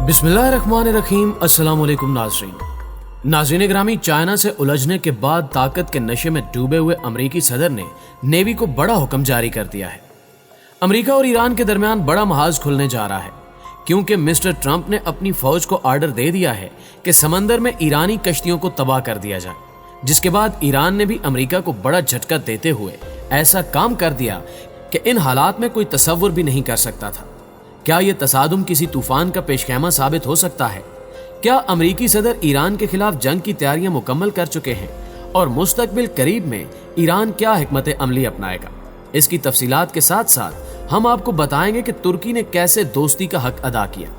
बिस्मिल्लाहिर्रहमानिर्रहीम। अस्सलाम वालेकुम नाज़रीन ग्रामी, चाइना से उलझने के बाद ताकत के नशे में डूबे हुए अमेरिकी सदर ने नेवी को बड़ा हुक्म जारी कर दिया है। अमेरिका और ईरान के दरमियान बड़ा महाज खुलने जा रहा है, क्योंकि मिस्टर ट्रंप ने अपनी फौज को आर्डर दे दिया है कि समंदर में ईरानी कश्तियों को तबाह कर दिया जाए, जिसके बाद ईरान ने भी अमेरिका को बड़ा झटका देते हुए ऐसा काम कर दिया कि इन हालात में कोई तसव्वुर भी नहीं कर सकता था। क्या ये तसादुम किसी तूफान का पेशखेमा साबित हो सकता है? क्या अमेरिकी सदर ईरान के खिलाफ जंग की तैयारियां मुकम्मल कर चुके हैं और मुस्तकबिल करीब में ईरान क्या हिकमत अमली अपनाएगा? इसकी तफसीलात के साथ साथ हम आपको बताएंगे कि तुर्की ने कैसे दोस्ती का हक अदा किया।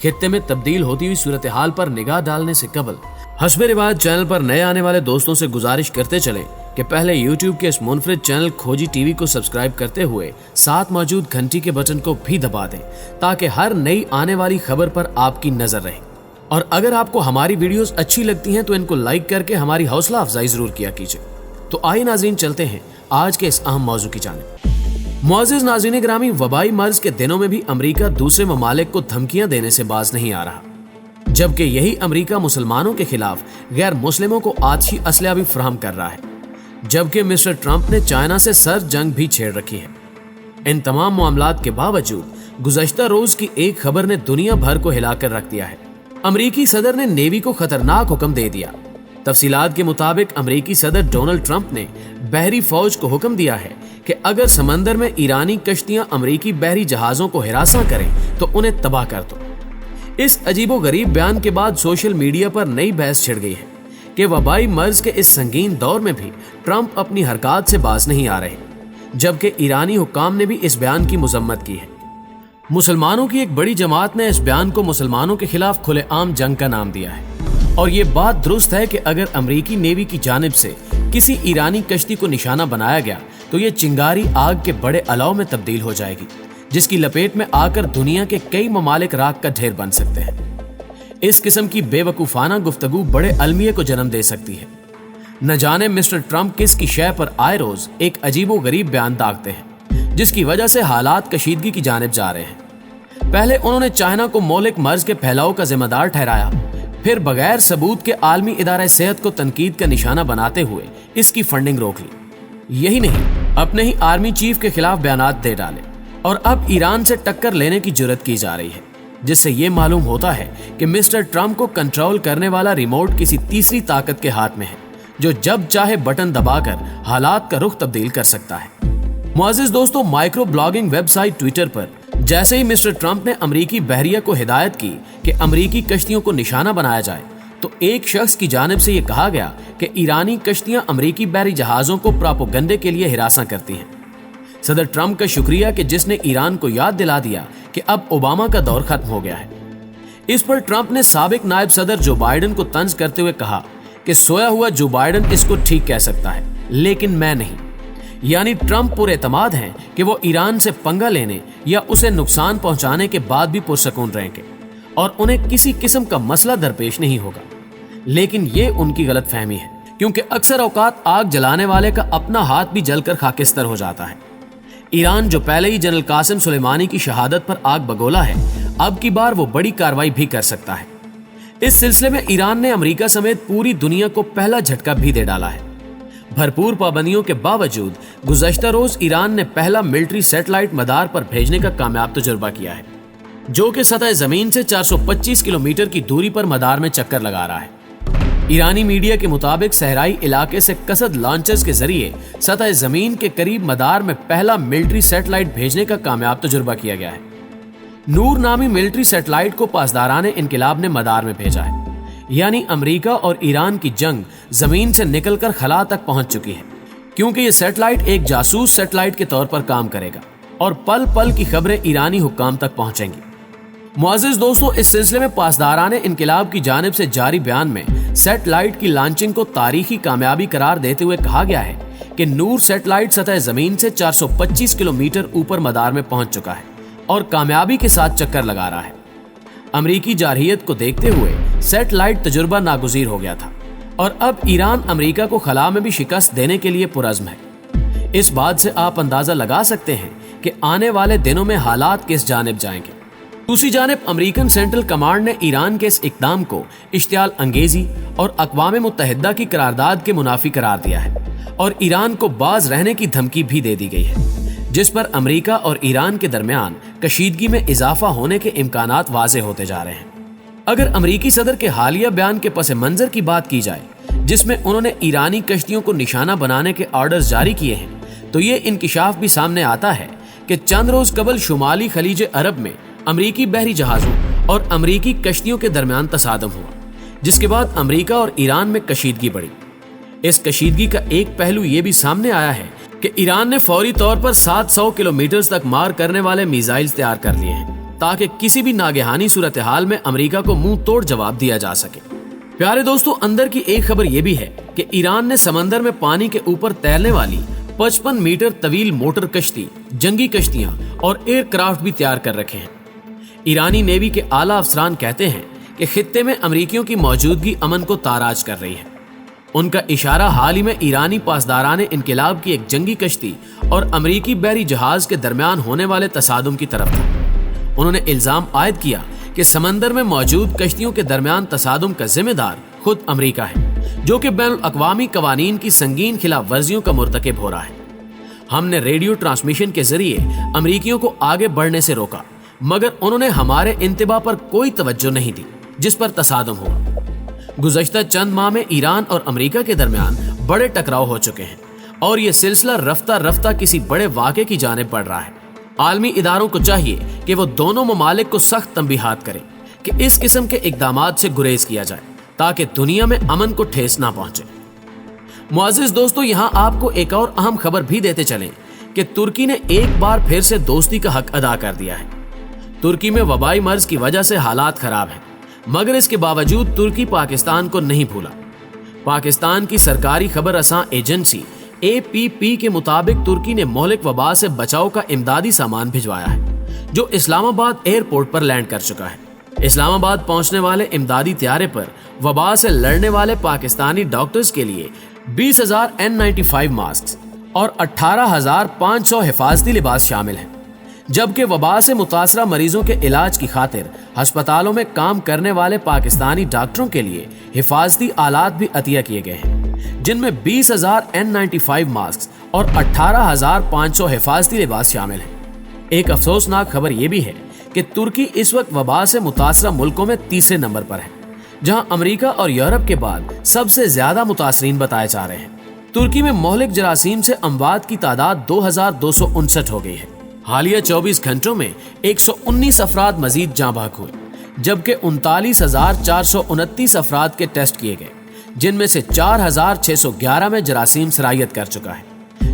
खित्ते में तब्दील होती हुई सूरत हाल पर निगाह डालने से कबल हस्बे रिवायत चैनल पर नए आने वाले दोस्तों से गुजारिश करते चले कि पहले YouTube के इस मुनफरिद चैनल खोजी टीवी को सब्सक्राइब करते हुए साथ मौजूद घंटी के बटन को भी दबा दें, ताकि हर नई आने वाली खबर पर आपकी नजर रहे। और अगर आपको हमारी वीडियोस अच्छी लगती हैं तो इनको लाइक करके हमारी हौसला अफजाई जरूर किया कीजिए। तो आइए नाज़रीन, चलते हैं आज के इस अहम मौजू की जानिब। मुअज़्ज़िज़ नाज़रीन ग्रामी, वबाई मर्ज के दिनों में भी अमेरिका दूसरे ममालिक को धमकियां देने से बाज नहीं आ रहा, जबकि यही अमेरिका मुसलमानों के खिलाफ गैर मुस्लिमों को आतिशी असलहा भी फराहम कर रहा है, जबकि मिस्टर ट्रंप ने चाइना से सर्द जंग भी छेड़ रखी है। इन तमाम मामलात के बावजूद गुज़श्ता रोज की एक खबर ने दुनिया भर को हिलाकर रख दिया है। अमेरिकी सदर ने नेवी को खतरनाक हुक्म दे दिया। तफसीलात के मुताबिक अमेरिकी सदर डोनाल्ड ट्रंप ने बहरी फौज को हुक्म दिया है कि अगर समंदर में ईरानी कश्तियां अमेरिकी बहरी जहाजों को हिरासा करें तो उन्हें तबाह कर दो। इस अजीबो गरीब बयान के बाद सोशल मीडिया पर नई बहस छिड़ गई है कि वबाई मर्ज के इस संगीन दौर में भी ट्रंप अपनी हरकत से बाज नहीं आ रहे, जबकि ईरानी हुक्काम ने भी इस बयान की मुजम्मत की है। मुसलमानों की एक बड़ी जमात ने इस बयान को मुसलमानों के खिलाफ खुलेआम जंग का नाम दिया है, और ये बात दुरुस्त है कि अगर अमेरिकी नेवी की जानिब से किसी ईरानी कश्ती को निशाना बनाया गया तो ये चिंगारी आग के बड़े अलाव में तब्दील हो जाएगी, जिसकी लपेट में आकर दुनिया के कई ममालिक राख का ढेर बन सकते हैं। इस किस्म की बेवकूफाना गुफ्तगू बड़े अलमिये को जन्म दे सकती है। न जाने मिस्टर ट्रंप किस की शय पर आए रोज एक अजीबो गरीब बयान दागते हैं, जिसकी वजह से हालात कशीदगी की जानिब जा रहे हैं। पहले उन्होंने चाइना को मौलिक मर्ज के फैलाव का जिम्मेदार ठहराया, फिर बगैर सबूत के आलमी इदारा सेहत को तनकीद का निशाना बनाते हुए इसकी फंडिंग रोक ली। यही नहीं, अपने ही आर्मी चीफ के खिलाफ बयानात दे डाले, और अब ईरान से टक्कर लेने की जुर्रत की जा रही है, जिससे ये मालूम होता है कि मिस्टर ट्रंप को कंट्रोल करने वाला रिमोट किसी तीसरी ताकत के हाथ में है, जो जब चाहे बटन दबाकर हालात का रुख तब्दील कर सकता है। मुअज़्ज़िज़ दोस्तों, माइक्रो ब्लॉगिंग वेबसाइट ट्विटर पर जैसे ही मिस्टर ट्रंप ने अमेरिकी बहरिया को हिदायत की कि अमेरिकी कश्तियों को निशाना बनाया जाए, तो एक शख्स की जानिब से यह कहा गया कि ईरानी कश्तियां अमेरिकी बहरी जहाजों को प्रोपेगेंडे के लिए हिरासा करती हैं। सदर ट्रंप का शुक्रिया कि जिसने ईरान को याद दिला दिया कि अब ओबामा का दौर खत्म हो गया है। इस पर ट्रंप ने साबिक नायब सदर जो बाइडेन को तंज करते हुए कहा कि सोया हुआ जो बाइडेन इसको ठीक कह सकता है, लेकिन मैं नहीं। यानी ट्रंप पुरएतमाद हैं कि वो ईरान से पंगा लेने या उसे नुकसान पहुंचाने के बाद भी पुरसकून रहेंगे और उन्हें किसी किस्म का मसला दरपेश नहीं होगा। लेकिन ये उनकी गलत फहमी है, क्योंकि अक्सर औकात आग जलाने वाले का अपना हाथ भी जलकर खाकिस्तर हो जाता है। ईरान जो पहले ही जनरल कासिम सुलेमानी की शहादत पर आग बगोला है, अब की बार वो बड़ी कार्रवाई भी कर सकता है। इस सिलसिले में ईरान ने अमेरिका समेत पूरी दुनिया को पहला झटका भी दे डाला है। भरपूर पाबंदियों के बावजूद गुज़श्ता रोज ईरान ने पहला मिलिट्री सैटेलाइट मदार पर भेजने का कामयाब तजुर्बा किया है, जो कि सतह जमीन से 425 किलोमीटर की दूरी पर मदार में चक्कर लगा रहा है। ईरानी मीडिया के मुताबिक सहराई इलाके से कसद लॉन्चर्स के जरिए सतह जमीन के करीब मदार में पहला मिलिट्री सैटेलाइट भेजने का कामयाब तजुर्बा किया गया है। नूर नामी मिलिट्री सैटेलाइट को पासदाराने इनकिलाब ने मदार में भेजा है, यानी अमेरिका और ईरान की जंग जमीन से निकलकर खला तक पहुंच चुकी है, क्योंकि यह सैटेलाइट एक जासूस सैटेलाइट के तौर पर काम करेगा और पल पल की खबरें ईरानी हुक्काम तक पहुंचेंगी। मुअज़्ज़िज़ दोस्तों, इस सिलसिले में पासदाराने इनकिलाब की जानिब से जारी बयान में सैटेलाइट की लॉन्चिंग को तारीखी कामयाबी करार देते हुए कहा गया है कि नूर सैटेलाइट सतह जमीन से 425 किलोमीटर ऊपर मदार में पहुंच चुका है और कामयाबी के साथ चक्कर लगा रहा है। अमेरिकी जारहियत को देखते हुए सैटेलाइट तजुर्बा नागुज़ीर हो गया था, और अब ईरान अमेरिका को खला में भी शिकस्त देने के लिए पुरज़्म है। इस बात से आप अंदाजा लगा सकते हैं कि आने वाले दिनों में हालात किस जानिब जाएंगे। दूसरी जानिब अमेरिकन सेंट्रल कमांड ने ईरान के इस इक़दाम को इश्तियाल अंगेजी और अक़वाम मुत्तहिदा की करारदाद के मुनाफी करार दिया है और ईरान को बाज रहने की धमकी भी दे दी गई है, जिस पर अमेरिका और ईरान के दरमियान कशीदगी में इजाफा होने के इम्कानात वाज़े होते जा रहे हैं। अगर अमेरिकी सदर के हालिया बयान के पस मंजर की बात की जाए, जिसमें उन्होंने ईरानी कश्तियों को निशाना बनाने के ऑर्डर्स जारी किए हैं, तो ये इंकिशाफ भी सामने आता है कि चंद रोज कबल शुमाली खलीज अरब में अमरीकी बहरी जहाजों और अमरीकी कश्तियों के दरमियान तसादम हुआ, जिसके बाद अमरीका और ईरान में कशीदगी बढ़ी। इस कशीदगी का एक पहलू ये भी सामने आया है कि ईरान ने फौरी तौर पर 700 किलोमीटर तक मार करने वाले मिसाइल्स तैयार कर लिए हैं ताकि किसी भी नागहानी सूरत हाल में अमरीका को मुंह तोड़ जवाब दिया जा सके। प्यारे दोस्तों, अंदर की एक खबर यह भी है कि ईरान ने समंदर में पानी के ऊपर तैरने वाली 55 मीटर तवील मोटर कश्ती, जंगी कश्तियां और एयरक्राफ्ट भी तैयार कर रखे हैं। ईरानी नेवी के आला अफसरान कहते हैं कि खित्ते में अमरीकियों की मौजूदगी अमन को ताराज कर रही है। उनका इशारा हाल ही में ईरानी पासदाराने इनकिलाब की एक जंगी कश्ती और अमरीकी बहरी जहाज के दरमियान होने वाले तसादुम की तरफ था। उन्होंने इल्जाम आयद किया कि समंदर में मौजूद कश्तियों के दरमियान तसादुम का जिम्मेदार खुद अमरीका है, जो कि बैनुल अक़वामी कवानीन की संगीन खिलाफ वर्जियों का मुर्तकिब हो रहा है। हमने रेडियो ट्रांसमिशन के जरिए अमरीकियों को आगे बढ़ने से रोका, मगर उन्होंने हमारे इंतबा पर कोई तवज्जो नहीं दी, जिस पर तसादुम हुआ। गुज़श्ता चंद माह में ईरान और अमरीका के दरमियान बड़े टकराव हो चुके हैं और ये सिलसिला रफ्ता रफ्ता किसी बड़े वाक़े की जानिब बढ़ रहा है। आलमी इदारों को चाहिए कि वो दोनों ममालिक को सख्त तंबीहात करें कि इस किस्म के इक़दामात से गुरेज किया जाए ताकि दुनिया में अमन को ठेस ना पहुंचे। मुअज़्ज़िज़ दोस्तों, यहाँ आपको एक और अहम खबर भी देते चलें कि तुर्की ने एक बार फिर से दोस्ती का हक अदा कर दिया है। तुर्की में वबाई मर्ज की वजह से हालात खराब हैं, मगर इसके बावजूद तुर्की पाकिस्तान को नहीं भूला। पाकिस्तान की सरकारी खबर रसां एजेंसी APP के मुताबिक तुर्की ने मोहलिक वबा से बचाव का इमदादी सामान भिजवाया है, जो इस्लामाबाद एयरपोर्ट पर लैंड कर चुका है। इस्लामाबाद पहुंचने वाले इमदादी त्यारे पर वबा से लड़ने वाले पाकिस्तानी डॉक्टर्स के लिए 20,000 N95 मास्क और 18,500 हिफाजती लिबास शामिल हैं, जबकि वबा से मुतासरा मरीजों के इलाज की खातिर अस्पतालों में काम करने वाले पाकिस्तानी डॉक्टरों के लिए हिफाजती आलात भी अतिया किए गए हैं, जिनमें 20,000 N95 मास्क और 18,500 हिफाजती लिबास शामिल हैं। एक अफसोसनाक खबर यह भी है कि तुर्की इस वक्त वबा से मुतासरा मुल्कों में तीसरे नंबर पर है, जहां अमेरिका और यूरोप के बाद सबसे ज्यादा मुतासरीन बताए जा रहे हैं। तुर्की में मोहलिक जरासीम से अमवात की तादाद 2,259 हो गई है। हालिया 24 घंटों में 119 अफराद मजीद जाँ बहक हुए, जबकि 39,429 अफराद के टेस्ट किए गए, जिनमें से 4,611 में जरासीम सरायत कर चुका है,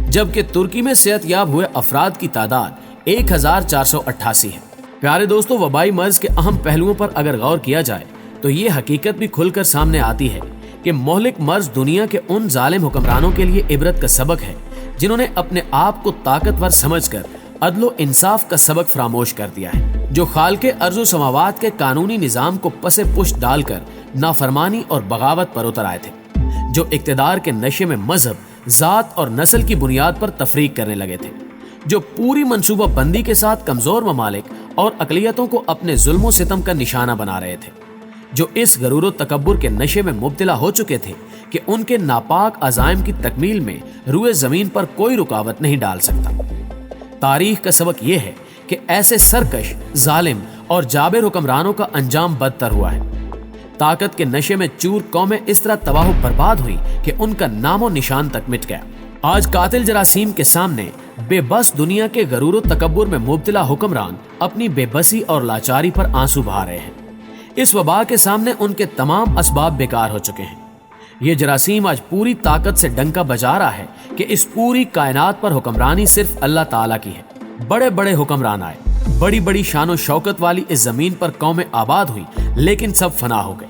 जबकि तुर्की में सेहतयाब हुए अफराद की तादाद 1,488 है। प्यारे दोस्तों, वबाई मर्ज के अहम पहलुओं पर अगर गौर किया जाए तो ये हकीकत भी खुलकर सामने आती है कि मोहलिक मर्ज दुनिया के उन जालिम हुक्मरानों के लिए इबरत का सबक है जिन्होंने अपने आप को ताकतवर समझकर अदलो इंसाफ का सबक फरामोश कर दिया है, जो खालके अर्ज़ो समावात के कानूनी निज़ाम को पसे पुष्ट डालकर नाफरमानी और बगावत पर उतर आए थे, जो इक्तदार के नशे में मजहब, जात और नस्ल की बुनियाद पर तफरीक करने लगे थे, जो पूरी मंसूबा बंदी के साथ कमजोर ममालिक और अकलियतों को अपने जुल्म सितम का निशाना बना रहे थे, जो इस गरूर तकब्बुर के नशे में मुब्तला हो चुके थे कि उनके नापाक अज़ाइम की तकमील में रूए ज़मीन पर कोई रुकावट नहीं डाल सकता। तारीख का सबक यह है कि ऐसे सरकश, जालिम और जाबिर हुक्मरानों का अंजाम बदतर हुआ है। ताकत के नशे में चूर कौमें इस तरह तबाह बर्बाद हुई कि उनका नामो निशान तक मिट गया। आज कातिल जरासीम के सामने बेबस दुनिया के गरूर तकब्बुर में मुब्तला हुक्मरान अपनी बेबसी और लाचारी पर आंसू बहा रहे हैं। इस वबा के सामने उनके तमाम असबाब बेकार हो चुके हैं। ये जरासीम आज पूरी ताकत से डंका बजा रहा है कि इस पूरी कायनात पर हुक्मरानी सिर्फ अल्लाह ताला की है। बड़े बड़े हुक्मरान आए, बड़ी बड़ी शान और शौकत वाली इस जमीन पर कौमें आबाद हुई, लेकिन सब फना हो गए।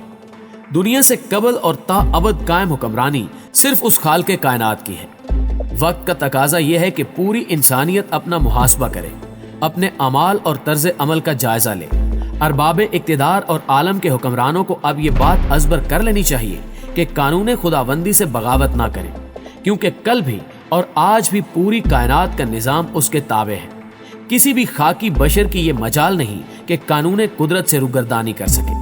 दुनिया से कबल और ताअबद कायम हुक्मरानी सिर्फ उस खालिक़े कायनात की है। वक्त का तकाजा यह है कि पूरी इंसानियत अपना मुहासबा करे, अपने अमाल और तर्ज अमल का जायजा ले। अरबाब इक्तिदार और आलम के हुक्मरानों को अब ये बात अज़बर कर लेनी चाहिए कि कानून खुदाबंदी से बगावत ना करें, क्योंकि कल भी और आज भी पूरी कायनात का निज़ाम उसके ताबे है। किसी भी खाकी बशर की ये मजाल नहीं कि कानून कुदरत से रुगर्दानी कर सके।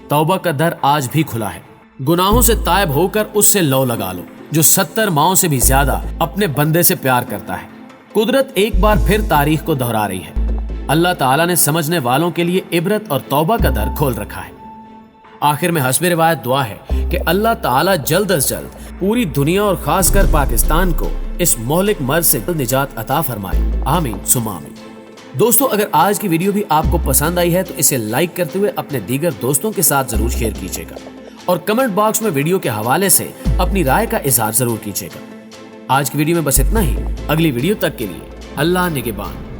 तौबा का दर आज भी खुला है। गुनाहों से तायब होकर उससे लौ लगा लो जो 70 माओं से भी ज्यादा अपने बंदे से प्यार करता है। कुदरत एक बार फिर तारीख को दोहरा रही है। अल्लाह ताला ने समझने वालों के लिए इबरत और तौबा का दर खोल रखा है। आखिर में हस्ब रिवायत दुआ है कि अल्लाह ताला जल्द अज जल्द पूरी दुनिया और खासकर पाकिस्तान को इस मोहलिक मर्ज से निजात अता फरमाए। आमीन सुम्मा आमीन। दोस्तों, अगर आज की वीडियो भी आपको पसंद आई है तो इसे लाइक करते हुए अपने दीगर दोस्तों के साथ जरूर शेयर कीजिएगा और कमेंट बॉक्स में वीडियो के हवाले से अपनी राय का इजहार जरूर कीजिएगा। आज की वीडियो में बस इतना ही। अगली वीडियो तक के लिए अल्लाह निगहबान।